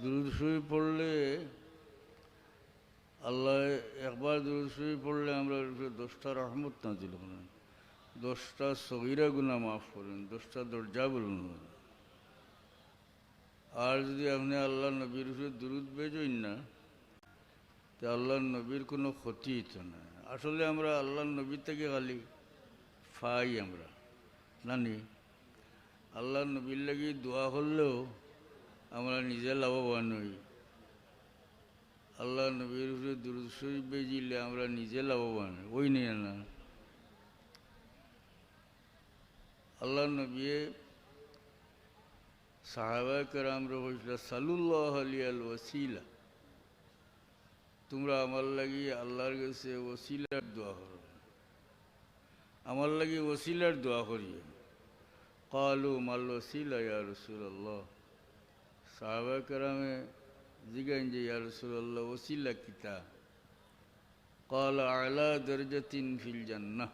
দুরূদ শরীফ পড়লে আল্লাহ একবার দুরূদ শরীফ পড়লে আমরা 10টা রহমত নাজিল করেন, 10টা সগীরা গুনাহ মাফ করেন, 10টা দরজা বলুন। আর যদি আপনি আল্লাহ নবীর উপরে দুরূদ বেজইন না, তো আল্লাহ নবীর কোনো ক্ষতি হতো না। আসলে আমরা আল্লাহ নবীর থেকে খালি পাই আমরা জানি। আল্লাহ নবীর লাগি দোয়া করলেও আমরা নিজে লাভবান হই। আল্লাহ নবীর উপরে দুরূদ শরীফ বেজিলে আমরা নিজে লাভবান ওই নিয়ে না। আল্লাহ নবী সাহাবায়ে কেরামরা বলছিল সাল্লাল্লাহু আলাইহি ওয়াসিলা, তোমরা আমার লাগি আল্লাহর কাছে ওসিলার দোয়া করো, আমার লাগি ওসিলার দোয়া করিও। ক্বালু মাল ওসিলা ইয়া রাসূলুল্লাহ, সাহাবায়ে কেরামে জিজ্ঞাসা যে ইয়া রাসূলুল্লাহ ওসিলা কিতা? ক্বালা আলা দরজাতিন ফিল জান্নাহ,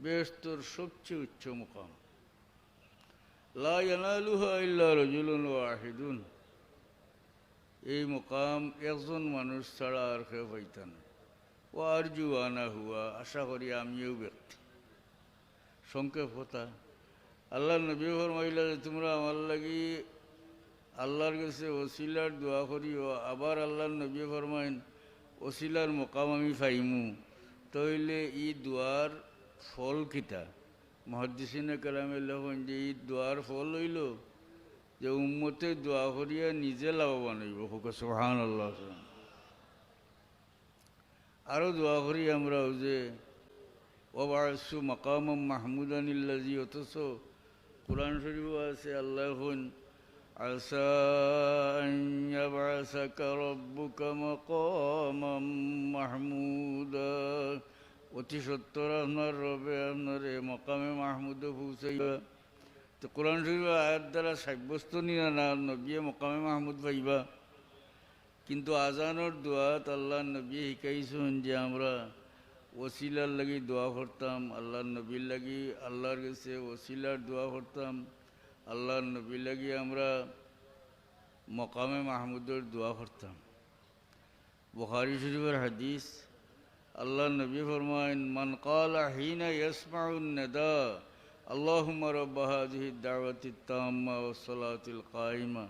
বেহেশতের সবচেয়ে উচ্চ মুকাম। লা ইয়ানালুহা ইল্লা রাজুলুন ওয়াহিদুন, এই মুকাম একজন মানুষ ছাড়া আর কেউ পাইতা না। ও আরজু আনা হুয়া, আশা করি আমিও ব্যক্তি। সংক্ষেপ কথা, আল্লাহ নবী ফরমাইলা যে তোমরা আমার লাগি আল্লাহর কাছে ওসিলার দোয়া করিও। আবার আল্লাহ নবী ফরমাইন ওসিলার মুকাম আমি পাইমু, তাইলে ই দোয়ার ফল কিতা? মুহাদ্দিসিনে কেরামে লেখেন যে এই দোয়ার ফল হইল যে উম্মতে দোয়া করিয়া নিজে লাভবান হইব। সুবহানাল্লাহ। আরও দোয়া করি আমরা যে ওয়াবাসু মাকামাম মাহমুদানিল্লাজি, অথচ কোরআন শরীফও আছে আল্লাহ এখন আসা আন ইয়াবআসাকা রাব্বুকা মাকামাম মাহমুদা, অতি সত্তর আপনার রবে আপনারে মকামে মাহমুদে পৌঁছাইবা। তো কোরআন শরীফ আয়াত দ্বারা সাব্যস্ত নিয়ে না নবী মকামে মাহমুদ পাইবা। কিন্তু আজানোর দোয়াত আল্লাহ নবী শিখাইছেন যে আমরা ওসিলার লাগি দোয়া করতাম, আল্লাহর নবীর লাগি আল্লাহর কাছে ওসিলার দোয়া করতাম, আল্লাহর নবীর লাগি আমরা মকামে মাহমুদের দোয়া করতাম। বুখারী শরীফের হাদিস, আল্লাহ নবী ফরমায়েন মান ক্বালা হিনা ইয়াসমাউন নাদা আল্লাহুম্মা রাব্ব হাযিহিদ দাওয়াতিত তাম্মা ওয়াস সালাতিল কায়িমা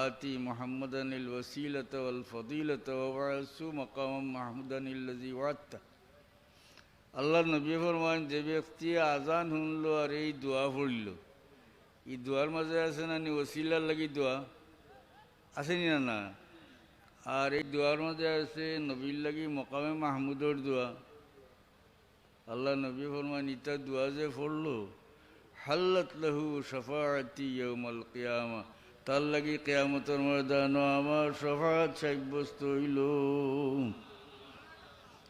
আতি মুহাম্মাদানিল ওয়াসিলাতা ওয়াল ফাদিলাতা ওয়াবআসু মাকামাম মাহমুদানিল্লাযী ওয়া'আদতা। আল্লাহ নবী ফরমায়েন যে ব্যক্তি আজান শুনলো আর এই দোয়া পড়ল, এই দোয়ার মাঝে আছে না নি ওসিলার লাগি দোয়া আসেনি না? আর এই দোয়ার মধ্যে আছে নবীর লাগি মকামে মাহমুদর দোয়া। আল্লাহ নবী ফরমান ইতা দোয়া যে পড়লো হাল্লাত লাহু শাফাআতি ইয়াউমাল কিয়ামা, তার লাগি কিয়ামতের ময়দানে আমার শাফাআত সাব্যস্ত হইল।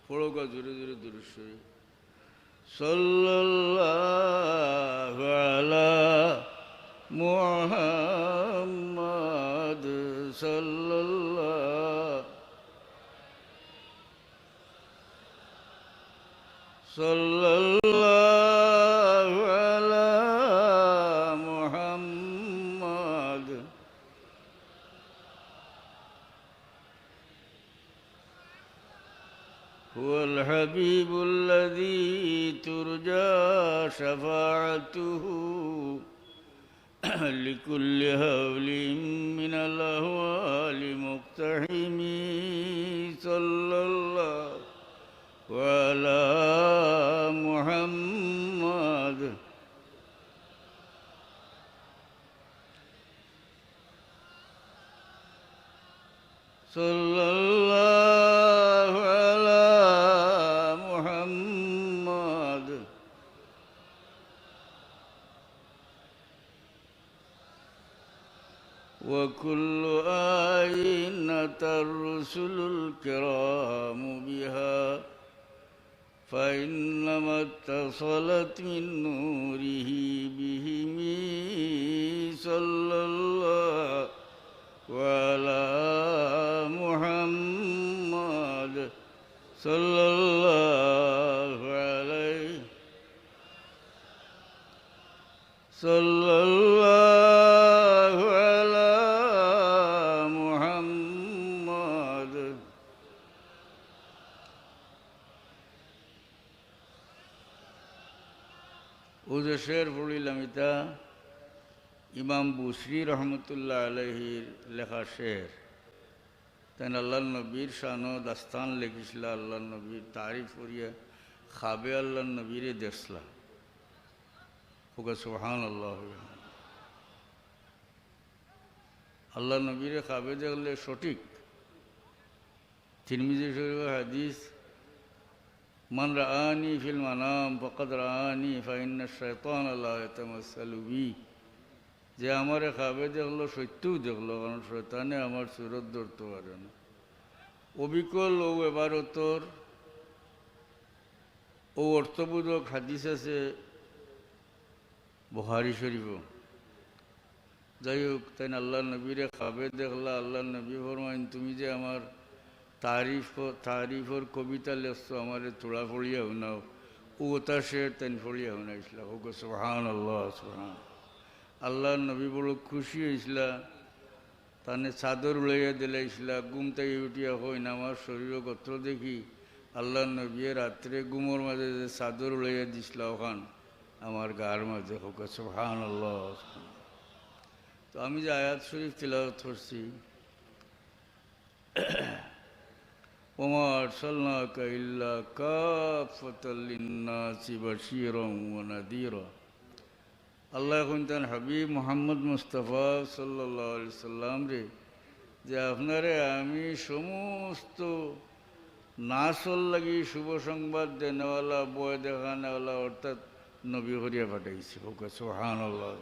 পড়ো গা জোরে জোরে দুরূদ শরীফ। সাল্লাল্লাহু আলা মুহাম্মাদ সাল্লাল্লাহু আলা মুহাম্মাদ হুয়াল হাবিবুল্লাযী তুরজা শাফাআতুহু লিকুল্লি হাওলিন মিনাল আহওয়ালি মুক্তাহিমি সাল্লাল্লাহু আলা মুহাম্মাদ সাল্লাল্লাহু আলা মুহাম্মাদ وكل آية الرسل الكرام بها فإنما اتصلت من نوره بهم صلى الله على محمد صلى الله عليه صلى الله على ও যে শের পড়িলাম এটা ইমাম বুসরি রহমতুল্লাহ আলহির লেখা শের। তাই আল্লাহ নবীর শানো দাস্তান লেখিছিল, আল্লাহ নবীর তারিফ করিয়া খাবে আল্লাহ নবীরে দেখলা। সুবহান আল্লাহ। আল্লাহ নবীরে খাবে দেখলে সঠিক। তিরমিজি শরীফের হাদিস, মান রাআনি ফিল মানাম ফাকাদ রাআনি ফাইন্না শাইতান লা ইয়াতামাসসালু বি। যে আমারে খাবে দেখলো সত্যও দেখলো, কারণ শয়তানে আমার সুরত ধরতে পারে না। অবিকল ও এবারতর ও অর্থবোধক হাদিস আছে বুখারী শরীফ। যাই হোক, তাই আল্লাহ নবীরে খাবে দেখলা, আল্লাহ নবী ফরমাইন তুমি যে আমার তারিফর কবিতা লেখছো আমারে তোড়া ফড়িয়া শুনাও। ও তা শের তাই ফড়িয়া শুনাইছিলা। হোক সুবহান আল্লাহ, সুবহান। আল্লাহ নবী বড় খুশি হয়েছিলা, তানে চাদর উড়াইয়া দিলাইছিলা। গুম তাই উঠিয়া হই না আমার শরীর গত্র দেখি আল্লাহ নবীয়ে রাত্রে গুমর মাঝে যে চাদর উড়াইয়া দিছিলা ওখান আমার গার মাঝে। হোক সুবহান আল্লাহ। তো আমি যে আয়াত শরীফ তিলাওয়াত করছি, ওমা আরসালনাকা ইল্লা কাফাতাল লিন্নাসি বাশীরান ওয়া নাযীরা। আল্লাহ এখন তার হাবিব মুহাম্মদ মুস্তাফা সাল্লাল্লাহু আলাইহি সাল্লাম রে যে আপনারে আমি সমস্ত নাসল লাগি শুভ সংবাদ দেনেওয়ালা, বয় দেখানেওয়ালা অর্থাৎ নবী করিয়া পাঠাইছি। হোক সুবহানাল্লাহ।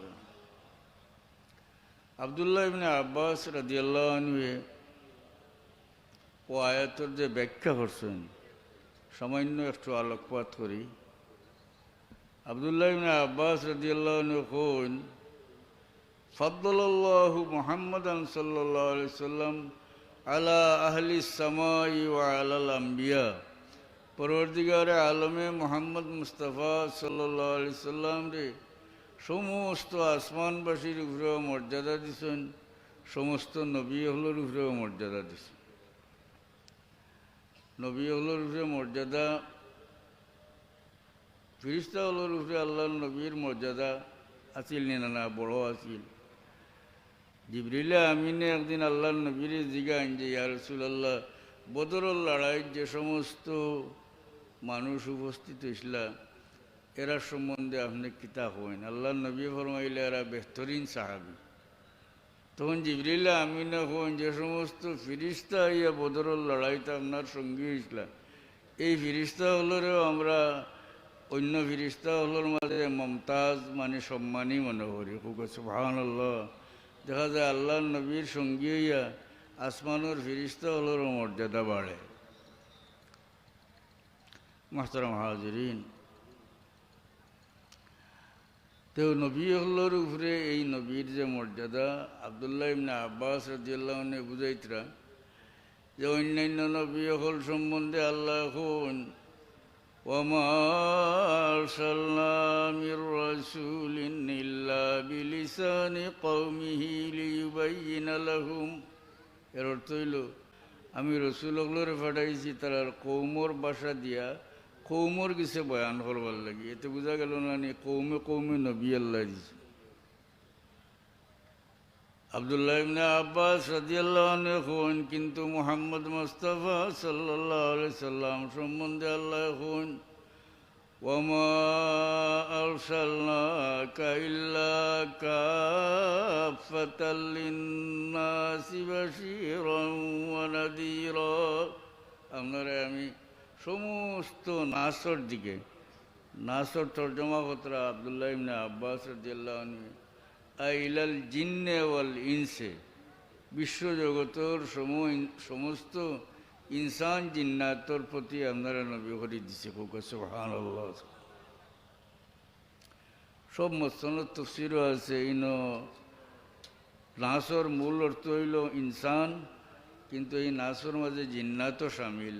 আব্দুল্লাহ ইবনে আব্বাস রাদিয়াল্লাহু আনহু ও আয়াতের যে ব্যাখ্যা করছেন সামান্য একটু আলোকপাত করি। আব্দুল্লাহ ইবনে আব্বাস রাদিয়াল্লাহু আনহু কইন, ফাদ্দালাল্লাহু মুহাম্মাদান সাল্লাল্লাহু আলাইহি সাল্লাম আলা আহলি সামাই ওয়া আলাল আম্বিয়া। পরবর্তীকারে আলমে মুহাম্মদ মুস্তাফা সাল্লাল্লাহু আলাইহি সাল্লাম রে সমস্ত আসমানবাসীর উপরেও মর্যাদা দিছেন, সমস্ত নবী হলোর উপরেও মর্যাদা দিছেন। নবী হলোর উপরে মর্যাদা, ফিরিস্তা হলোর উপরে আল্লাহ নবীর মর্যাদা আছিল না বড় আছিল। জিবরিল আমিনে একদিন আল্লাহ নবীর জিগান যে ইয়া রাসূলুল্লাহ, বদরের লড়াইয়ের যে সমস্ত মানুষ উপস্থিত হয়েছিল এরা সম্বন্ধে আপনি কিতা হইন? আল্লাহ নবী ফরমাইলে এরা বেহতরিন সাহাবি। তখন জিবরিল আমিনে হইন যে সমস্ত ফিরিস্তা ইয়া বদরের লড়াইতে আপনার সঙ্গী হয়েছিল, এই ফিরিস্তা হলোরেও আমরা অন্য ফিরিস্তা হলোর মাঝে মমতাজ মানে সম্মানই মনে করি। খুব সুবহানাল্লাহ। দেখা যায় আল্লাহ নবীর সঙ্গী হইয়া আসমানের ফিরিস্তা হলোর মর্যাদা বাড়ে। মুহতারাম হাজিরিন, তো নবী হলোর উপরে এই নবীর যে মর্যাদা, আব্দুল্লাহ ইবনে আব্বাস রাদিয়াল্লাহু আনহু বুঝাইতরা যে অন্যান্য নবী হল সম্বন্ধে আল্লাহ এখন ওয়ামা আরসালনা মির রাসূলিন ইল্লা বিলিসানি কওমিহি লিয়ুবাইয়িনা লাহুম। এর অর্থ হইল আমি রসুল হলরে পাঠাইছি তার কৌমর ভাষা দিয়া কৌমর কিছু বয়ান করবার লাগি। এতে বোঝা গেল না নি কৌমে কৌমে নবী আল্লাহ দিছে। আব্দুল্লাহ ইবনে আব্বাস রাদিয়াল্লাহু আনহু কইন, কিন্তু মুহাম্মদ মুস্তাফা সাল্লাল্লাহু আলাইহি সাল্লাম সম্বন্ধে আল্লাহ কইন ওয়ামা আরসালনাকা ইল্লা কাফাতাল লিন্নাসি বাশীরান ওয়া নাযীরা। আপনারা আমি সমস্ত নাসর দিকে, নাসর তর্জমা কতরা আব্দুল্লাহ ইবনে আব্বাস রাদিয়াল্লাহু আনহু আইলাল জিন্নে ওয়াল ইনসে, বিশ্বজগতের সমস্ত ইনসান জিন্নাতর প্রতি আপনারা নবী করে দিছে। সুবহানাল্লাহ। সব মসনদ তাফসীরও আছে ইনো নাসর মূল অর্থ হইল ইনসান, কিন্তু এই নাসর মাঝে জিন্নাতও শামিল।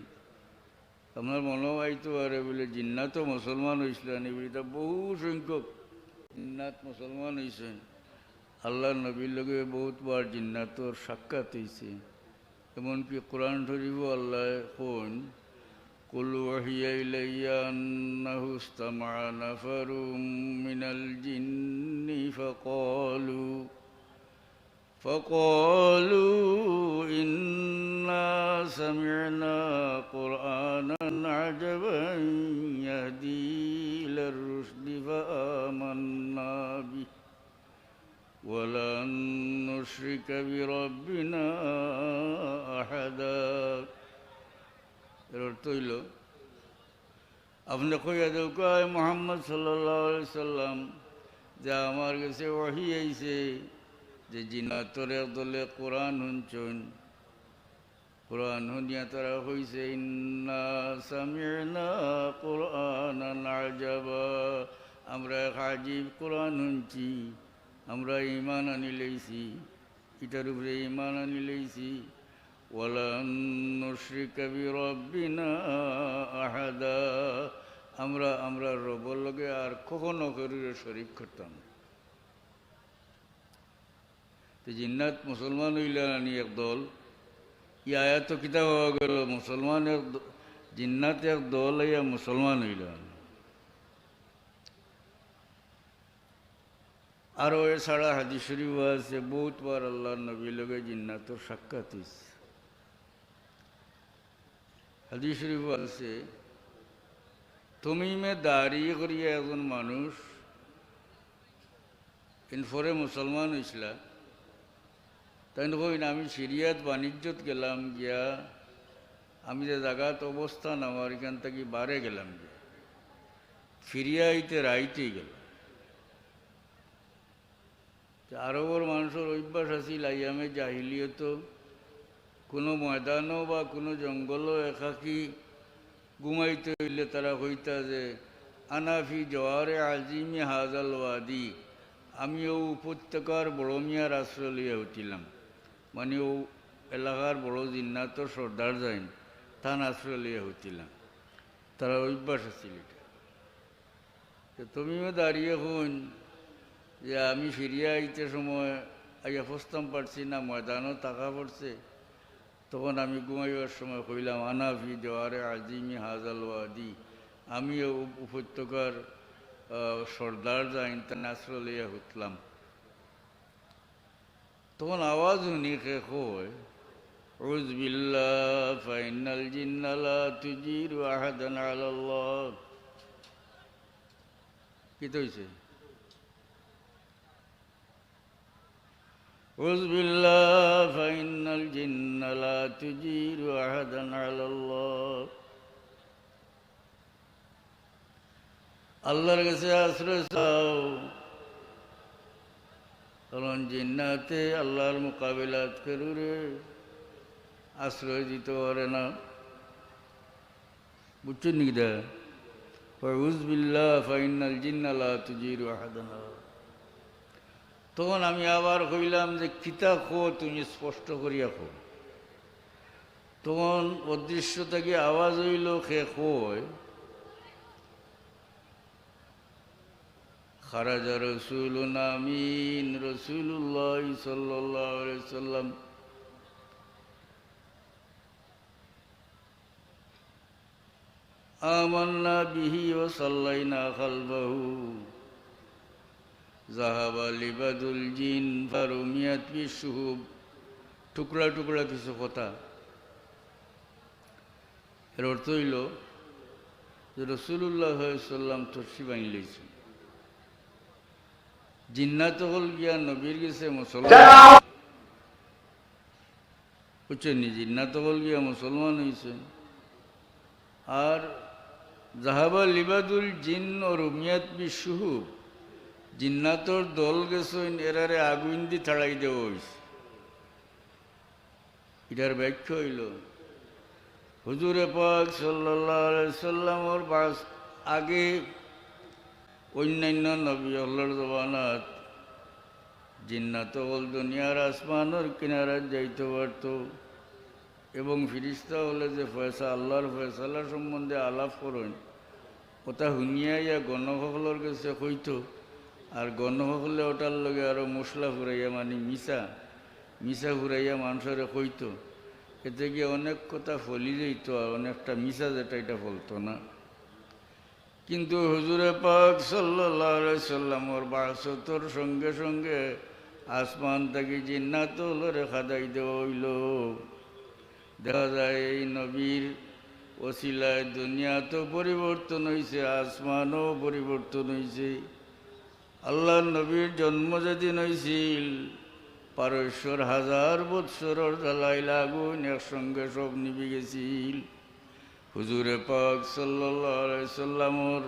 আপনার মনে হয়তো আরে বলে জিন্নাতও মুসলমান হয়েছিল নিবিড়িতা, বহু সংখ্যক জিন্নাত মুসলমান হয়েছেন। আল্লাহ নবীর লগে বহুতবার জিন্নাতর সাক্ষাৎ হয়েছে। এমনকি কোরআন শরীফও আল্লাহ কোন قل وحي إلي أنه استمع نفر من الجن فقالوا إنا سمعنا قرآنا عجبا يهدي إلى الرشد فآمنا به ولن نشرك بربنا أحدا এর অর্থ হইল আপনি কইয়া দেও কয় মুহাম্মদ সাল্লাল্লাহু আলাইহি সাল্লাম যে আমার কাছে ওহী আইছে যে জিন্নাতের দলে কোরআন শুনছেন কোরআন শুনিয়া তারা কইছে ইন্না সামি'না কুরআনান আজাবা আমরা এক আজীব কোরআন শুনছি আমরা ঈমান আনি লইছি এটার উপরে ঈমান আনি লইছি ওয়ালান নুশরিকা বিরাব্বিনা আহাদা আমরা রবের লগে আর কখনো কারোর শরীক করতাম না। তো জিন্নাত মুসলমান হইলা আনি একদল ই আয়াত কিতাব হওয়া গেল মুসলমান জিন্নাত এক দল ইয়া মুসলমান হইল। আরও এছাড়া হাদিস শরীফ আছে বহুতবার আল্লাহর নবীর লগে জিন্নাতের সাক্ষাৎ হয়েছে। হাদিস শরীফ আছে তুমিমে দাঁড়িয়ে করিয়া একজন মানুষ এরপরে মুসলমান হয়েছিল তাই কইন আমি সিরিয়াত বাণিজ্যত গেলাম গিয়া আমি যে জায়গাত অবস্থান আমার এখান থেকে বারে গেলাম গিয়া ফিরিয়া আইতে রাইতেই গেল। আরবর মানুষের অভ্যাস আছিল আইয়ামে জাহিলিয়ত কোনো ময়দানও বা কোনো জঙ্গলও একাকি ঘুমাইতে হইলে তারা কইতা যে আনাফি জওয়ারে আজিমি হাজাল ওয়াদি আমি ও উপত্যকার বড় মিয়ার আশ্রয় লিয়া হইছিলাম মানে ও এলাকার বড় জিন্নাতর সর্দার যাইন তান আশ্রয় লিয়া হইছিলাম তারা অভ্যাস আছিল এটা। তুমিও দাঁড়িয়ে হন যে আমি ফিরিয়া আইতে সময় আইয়া ফস্তাম পারছি না ময়দানও টাকা পড়ছে তখন আমি ঘুমাইবার সময় কইলাম আনাফি জওয়ারে আজিমি হাজাল ওয়াদি আমিও উপত্যকার সর্দার যাইন তার আশ্রয় লইয়া উঠলাম। তখন আওয়াজ শুনি কে কয় উযু বিল্লাহ ফাইনাল জিন্না লা তুজিরু আহাদান আলাল্লাহ। কি হইছে? উযু বিল্লাহ ফাইনাল জিন্না লা তুজিরু আহাদান আলাল্লাহ। আল্লাহর কাছে আশ্রয় চাও কারণ জিন্নাতে আল্লাহর মোকাবিলাত করুরে আশ্রয় দিতে পারে না। বুঝছেন নি? উযু বিল্লাহ ফাইনাল জিন্না লা তুজিরু আহাদান। তখন আমি আবার কইলাম যে কিতা খো তুমি স্পষ্ট করিয়া খো। তখন অদৃশ্য থেকে আওয়াজ হইল খে কয় খারাজা রসুলুন আমিন রসুল্লাহ সাল্লাল্লাহু আলাইহি ওয়াসাল্লাম আমান্না বিহি ওয়া সাল্লাইনা খালফাহু যাহাবা লিবাদুল জিন ফারুমিয়াত বিশুহুব। টুকরা টুকরা কিছু কথা। এর অর্থ হইল যে রাসূলুল্লাহ সাল্লাল্লাহু আলাইহি ওয়াসাল্লাম তরসি বানি লইছেন জিন্নাত হল গিয়া নবীর গেছে মুসলমান। বুঝছেন নি? জিন্নাত হল গিয়া মুসলমান হয়েছে। আর জাহাবা লিবাদুল জিন ও রুমিয়াত বিশুহুব জিন্নাতর দল গেছেন এরারে আগুন দি তাড়াই দেওয়া হয়েছে। এটার ব্যাখ্যা হইল হুজুরে পাক সাল্লাল্লাহু আলাইহি সাল্লামর আগে অন্যান্য নবী আল্লাহর জবানাত জিন্নাত হল দুনিয়ার আসমানের কিনারাত যাইতে পারত এবং ফিরিস্তা হলে যে ফয়সা আল্লাহর ফয়সালা সম্বন্ধে আলাপ করেন ওটা শুনিয়াইয়া গণসকলের কাছে কইত আর গণসকলে ওটার লগে আরও মশলা ফুরাইয়া মানে মিশা ফুরাইয়া মানুষের কইত এতে গিয়ে অনেক কথা ফলি যেত আর অনেকটা মিশা যেটা এটা বলতো না। কিন্তু হুজুরে পাক সাল্লাল্লাহু আলাইহি সাল্লামর বাসতর সঙ্গে সঙ্গে আসমান থেকে জিন্নাতুল রেখা দাই দেওয়া হইল। দেখা যায় এই নবীর ওসিলায় দুনিয়া তো পরিবর্তন হয়েছে, আসমানও পরিবর্তন হয়েছে। আল্লাহ নবীর জন্ম যেদিন হয়েছিল, পারস্যর 1000 বৎসরের জ্বালাইল আগুন একসঙ্গে সব নিভে গেছিল। হুজুরে পাক সাল্লাল্লাহু আলাইহি সাল্লামর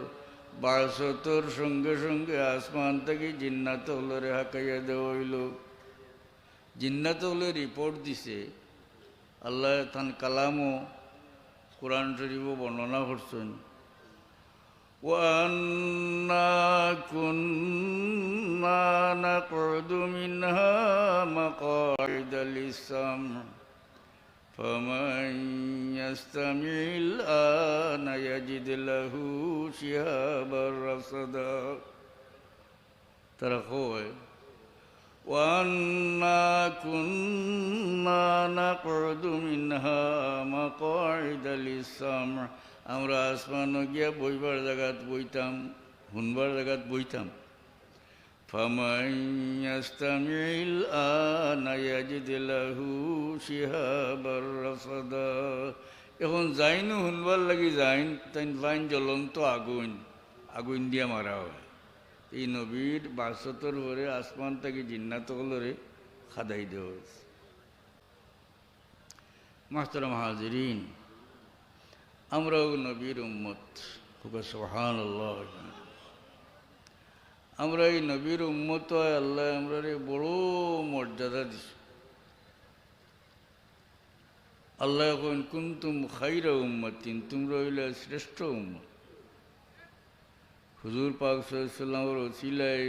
বাসতর সঙ্গে সঙ্গে আসমান থেকে জিন্নাতুল্লাহরে হাঁকাইয়া দেওয়া হইল। জিন্নাতুল্লাহ রিপোর্ট দিছে, আল্লাহ তান কালামও কোরআন শরীফও বর্ণনা করছেন। وَأَنَّا كُنَّا نَقْعُدُ مِنْهَا مَقَاعِدَ لِلسَّمْعِ فَمَنْ يَسْتَمِعِ الْآنَ يَجِدْ لَهُ شِهَابًا رَصَدًا। তারা কয় وَأَنَّا كُنَّا نَقْعُدُ مِنْهَا مَقَاعِدَ لِلسَّمْعِ, আমরা আসমানও গিয়া বইবার জায়গাত বইতাম, শুনবার জায়গাত বইতাম। فَمَنْ يَسْتَمِعِ الْآنَ يَجِدْ لَهُ شِهَابًا رَصَدًا। এখন যাইনও শুনবার লাগি যাইন, তাই ফাইন জ্বলন্ত আগুন, আগুন দিয়া মারা হয়। এই নবীর বাসতর পরে আসমান থেকে জিন্নাতগুলোরে খাদাই দেওয়া হয়েছে। মাহতারাম হাজিরিন, আমরাও নবীর উম্মত, সুবহানাল্লাহ। আমরা এই নবীর উম্মত হয়, আল্লাহ আমরা বড় মর্যাদা দিছে। আল্লাহ এখন কুনতুম খাইরা উম্মাতিন, তোমরা হইলে শ্রেষ্ঠ উম্মত। হুজুর পাক সাল্লাল্লাহু আলাইহি ওয়াসাল্লামের ওসিলায়